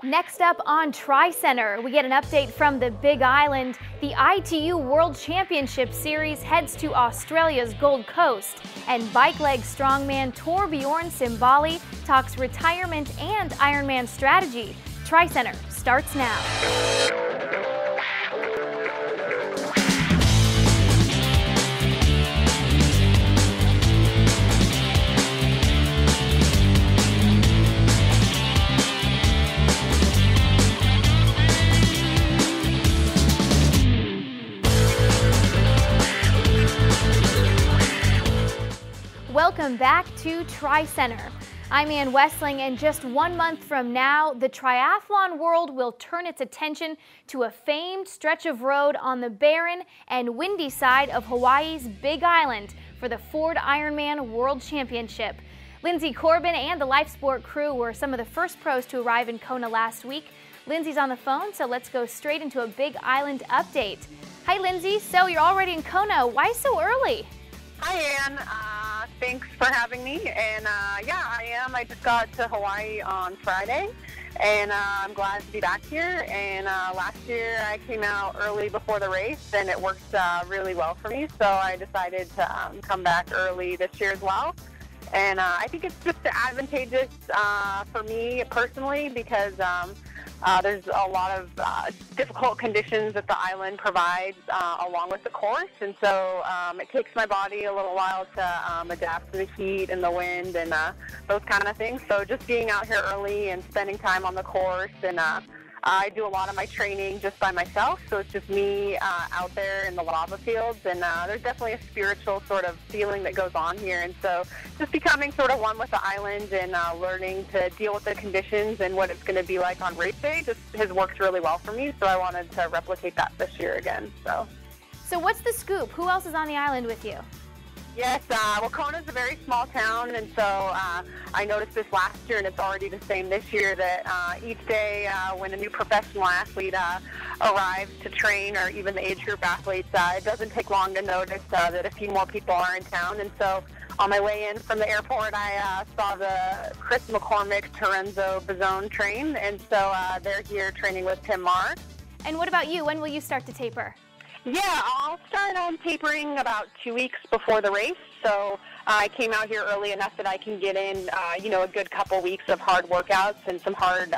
Next up on TriCenter, we get an update from the Big Island. The ITU World Championship Series heads to Australia's Gold Coast, and bike leg strongman Torbjorn Sinballe talks retirement and Ironman strategy. TriCenter starts now. Welcome back to TriCenter. I'm Ann Westling, and just 1 month from now, the triathlon world will turn its attention to a famed stretch of road on the barren and windy side of Hawaii's Big Island for the Ford Ironman World Championship. Lindsay Corbin and the Life Sport crew were some of the first pros to arrive in Kona last week. Lindsay's on the phone, so let's go straight into a Big Island update. Hi Lindsay, so you're already in Kona. Why so early? Hi Ann, thanks for having me, and yeah, I am. I just got to Hawaii on Friday, and I'm glad to be back here, and last year I came out early before the race, and it worked really well for me, so I decided to come back early this year as well, and I think it's just advantageous for me personally because there's a lot of difficult conditions that the island provides along with the course, and so it takes my body a little while to adapt to the heat and the wind and those kind of things. So just being out here early and spending time on the course, and I do a lot of my training just by myself, so it's just me out there in the lava fields, and there's definitely a spiritual sort of feeling that goes on here, and so just becoming sort of one with the island and learning to deal with the conditions and what it's going to be like on race day just has worked really well for me, so I wanted to replicate that this year again. So what's the scoop? Who else is on the island with you? Yes, well, Kona's a very small town, and so I noticed this last year, and it's already the same this year, that each day when a new professional athlete arrives to train, or even the age group athletes, it doesn't take long to notice that a few more people are in town. And so on my way in from the airport, I saw the Chris McCormick Torenzo Bazone train, and so they're here training with Tim Marr. And what about you? When will you start to taper? Yeah, I'll start tapering about 2 weeks before the race. So I came out here early enough that I can get in, a good couple weeks of hard workouts and some hard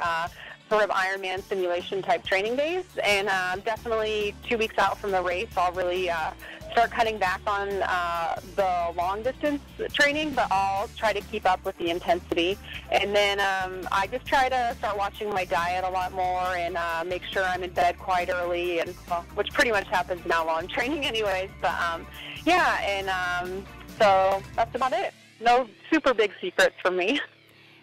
sort of Ironman simulation type training days. And definitely 2 weeks out from the race, I'll really start cutting back on the long distance training, but I'll try to keep up with the intensity. And then I just try to start watching my diet a lot more and make sure I'm in bed quite early, and which pretty much happens now while I'm training anyways. But yeah, and so that's about it. No super big secrets from me.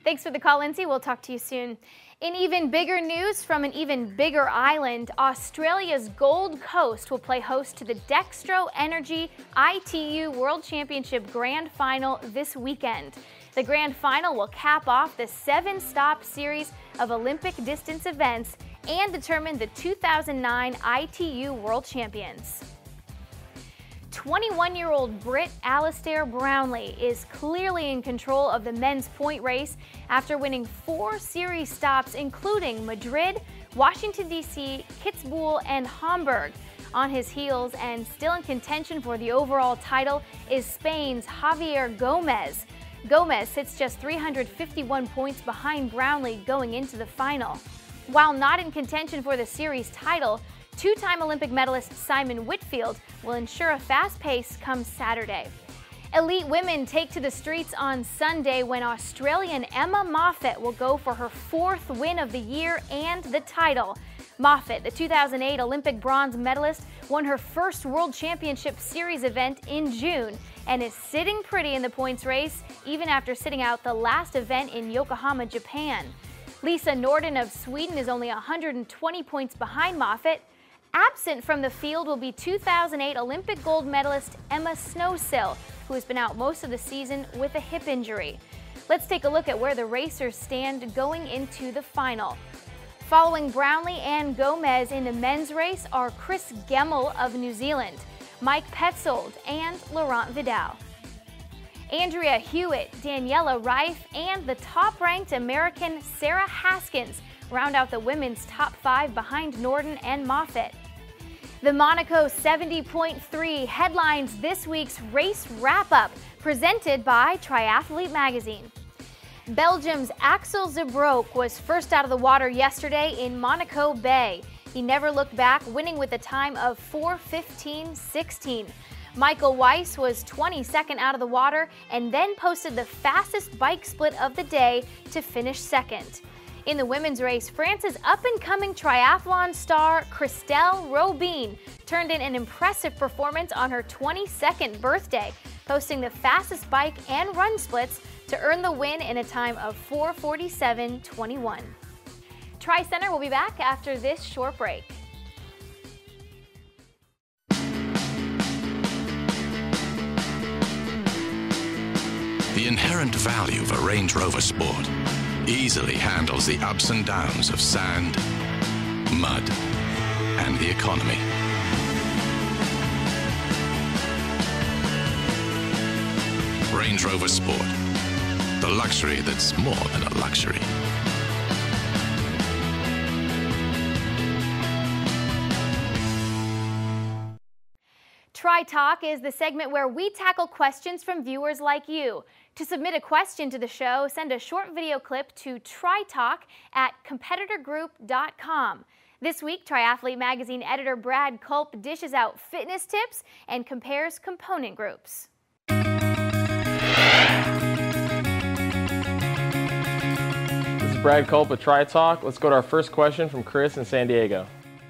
Thanks for the call, Lindsay. We'll talk to you soon. In even bigger news from an even bigger island, Australia's Gold Coast will play host to the Dextro Energy ITU World Championship Grand Final this weekend. The Grand Final will cap off the 7-stop series of Olympic distance events and determine the 2009 ITU World Champions. 21-year-old Brit Alistair Brownlee is clearly in control of the men's point race after winning 4 series stops, including Madrid, Washington, D.C., Kitzbühel, and Hamburg. On his heels and still in contention for the overall title is Spain's Javier Gomez. Gomez sits just 351 points behind Brownlee going into the final. While not in contention for the series title, two-time Olympic medalist Simon Whitfield will ensure a fast pace come Saturday. Elite women take to the streets on Sunday when Australian Emma Moffatt will go for her 4th win of the year and the title. Moffatt, the 2008 Olympic bronze medalist, won her first World Championship Series event in June and is sitting pretty in the points race even after sitting out the last event in Yokohama, Japan. Lisa Norden of Sweden is only 120 points behind Moffatt. Absent from the field will be 2008 Olympic gold medalist Emma Snowsill, who has been out most of the season with a hip injury. Let's take a look at where the racers stand going into the final. Following Brownlee and Gomez in the men's race are Chris Gemmell of New Zealand, Mike Petzold, and Laurent Vidal. Andrea Hewitt, Daniela Rife, and the top-ranked American Sarah Haskins round out the women's top 5 behind Norden and Moffitt. The Monaco 70.3 headlines this week's race wrap-up, presented by Triathlete magazine. Belgium's Axel Zebroek was first out of the water yesterday in Monaco Bay. He never looked back, winning with a time of 4:15.16. Michael Weiss was 22nd out of the water and then posted the fastest bike split of the day to finish second. In the women's race, France's up-and-coming triathlon star Christelle Robin turned in an impressive performance on her 22nd birthday, posting the fastest bike and run splits to earn the win in a time of 4:47.21. TriCenter will be back after this short break. The inherent value of a Range Rover Sport easily handles the ups and downs of sand, mud, and the economy. Range Rover Sport, the luxury that's more than a luxury. Tri Talk is the segment where we tackle questions from viewers like you. To submit a question to the show, send a short video clip to tritalk@competitorgroup.com. This week, Triathlete magazine editor Brad Culp dishes out fitness tips and compares component groups. This is Brad Culp with TriTalk. Let's go to our first question from Chris in San Diego.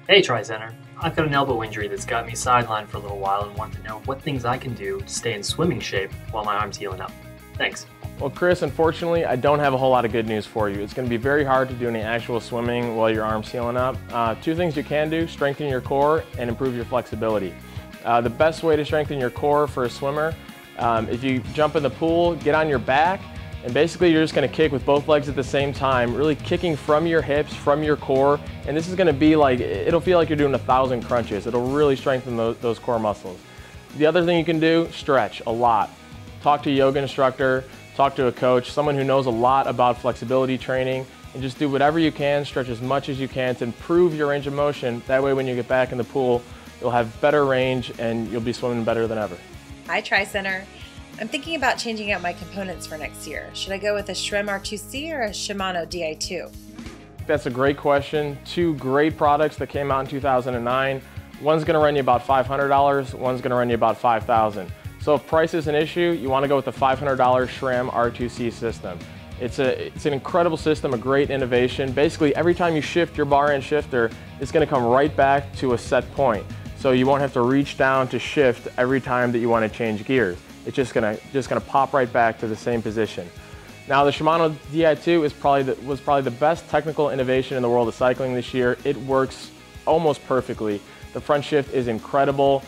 Hey TriCenter, I've got an elbow injury that's got me sidelined for a little while and want to know what things I can do to stay in swimming shape while my arm's healing up. Thanks. Well, Chris, unfortunately, I don't have a whole lot of good news for you. It's going to be very hard to do any actual swimming while your arm's healing up. Two things you can do: strengthen your core and improve your flexibility. The best way to strengthen your core for a swimmer, if you jump in the pool, get on your back, and basically you're just going to kick with both legs at the same time, really kicking from your hips, from your core, and this is going to be like, it'll feel like you're doing 1,000 crunches. It'll really strengthen those core muscles. The other thing you can do, stretch a lot. Talk to a yoga instructor, talk to a coach, someone who knows a lot about flexibility training, and just do whatever you can, stretch as much as you can to improve your range of motion. That way when you get back in the pool, you'll have better range and you'll be swimming better than ever. Hi TriCenter. I'm thinking about changing out my components for next year. Should I go with a Shrem R2C or a Shimano Di2? That's a great question. Two great products that came out in 2009. One's going to run you about $500, one's going to run you about $5,000. So if price is an issue, you want to go with the $500 Shrem R2C system. It's an incredible system, a great innovation. Basically, every time you shift your bar end shifter, it's going to come right back to a set point. So you won't have to reach down to shift every time that you want to change gears. It's just gonna pop right back to the same position. Now the Shimano Di2 was probably the best technical innovation in the world of cycling this year. It works almost perfectly. The front shift is incredible.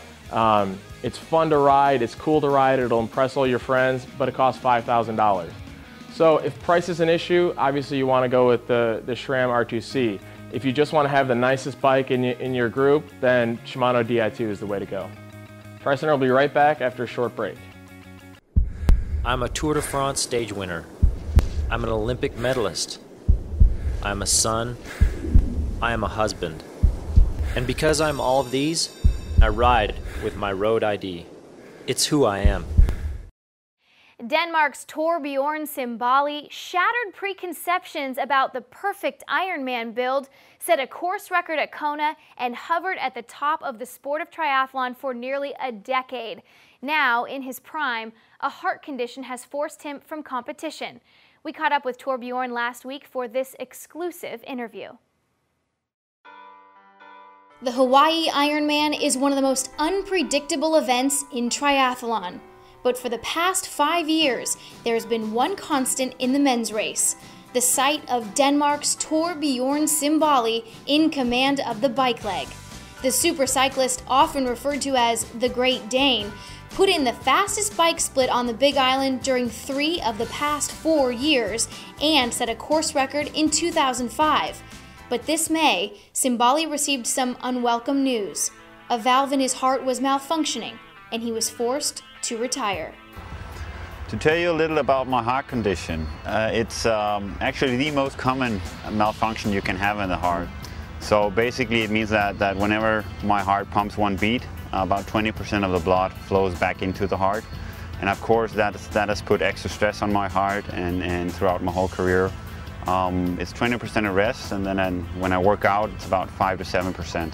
It's fun to ride, it's cool to ride, it'll impress all your friends, but it costs $5,000. So if price is an issue, obviously you want to go with the Shrem R2C. If you just want to have the nicest bike in your group, then Shimano Di2 is the way to go. TriCenter will be right back after a short break. I'm a Tour de France stage winner. I'm an Olympic medalist. I'm a son. I am a husband. And because I'm all of these, I ride with my road ID. It's who I am. Denmark's Torbjorn Sinballe shattered preconceptions about the perfect Ironman build, set a course record at Kona, and hovered at the top of the sport of triathlon for nearly a decade. Now, in his prime, a heart condition has forced him from competition. We caught up with Torbjorn last week for this exclusive interview. The Hawaii Ironman is one of the most unpredictable events in triathlon. But for the past 5 years, there's been one constant in the men's race: the sight of Denmark's Torbjorn Sinballe in command of the bike leg. The super cyclist, often referred to as the Great Dane, put in the fastest bike split on the Big Island during 3 of the past 4 years and set a course record in 2005. But this May, Sinballe received some unwelcome news. A valve in his heart was malfunctioning, and he was forced to retire. To tell you a little about my heart condition, it's actually the most common malfunction you can have in the heart. So basically it means that whenever my heart pumps one beat, about 20% of the blood flows back into the heart. And of course that has put extra stress on my heart and throughout my whole career. It's 20% of rest, and then when I work out it's about 5 to 7%.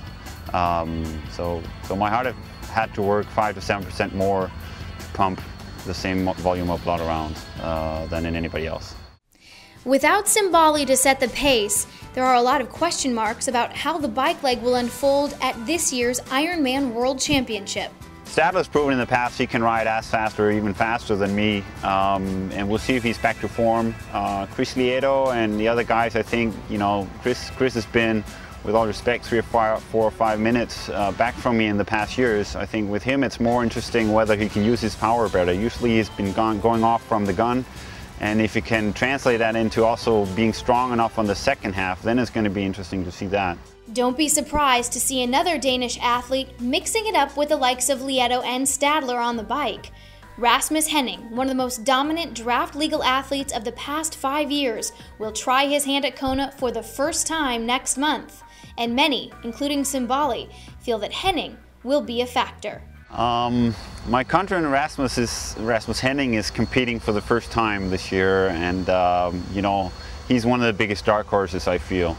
So my heart had to work 5 to 7% more to pump the same volume of blood around than in anybody else. Without Sinballe to set the pace, there are a lot of question marks about how the bike leg will unfold at this year's Ironman World Championship. Stadler's proven in the past he can ride as fast or even faster than me, and we'll see if he's back to form. Chris Lieto and the other guys, I think, you know, Chris has been, with all respect, 4 or 5 minutes back from me in the past years. I think with him it's more interesting whether he can use his power better. Usually he's been going off from the gun, and if he can translate that into also being strong enough on the second half, then it's going to be interesting to see that. Don't be surprised to see another Danish athlete mixing it up with the likes of Lieto and Stadler on the bike. Rasmus Henning, one of the most dominant draft legal athletes of the past 5 years, will try his hand at Kona for the first time next month. And many, including Sinballe, feel that Henning will be a factor. My countryman Rasmus Henning is competing for the first time this year, and you know, he's one of the biggest dark horses, I feel.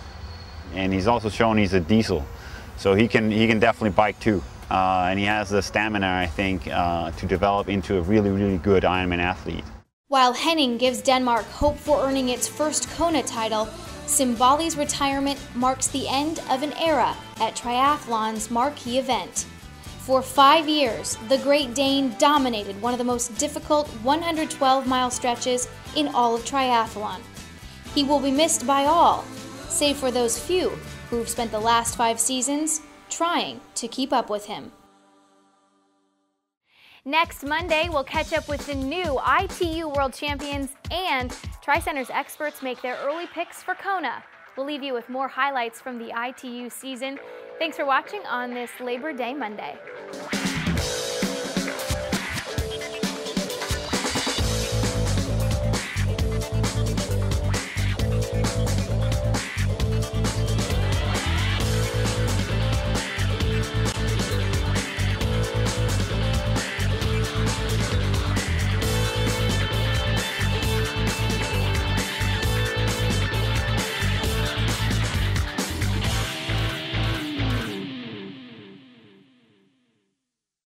And he's also shown he's a diesel, so he can definitely bike too. And he has the stamina, I think, to develop into a really good Ironman athlete. While Henning gives Denmark hope for earning its first Kona title, Sinballe's retirement marks the end of an era at triathlon's marquee event. For 5 years, the Great Dane dominated one of the most difficult 112-mile stretches in all of triathlon. He will be missed by all, save for those few who've spent the last 5 seasons trying to keep up with him. Next Monday, we'll catch up with the new ITU World Champions, and TriCenter's experts make their early picks for Kona. We'll leave you with more highlights from the ITU season. Thanks for watching on this Labor Day Monday.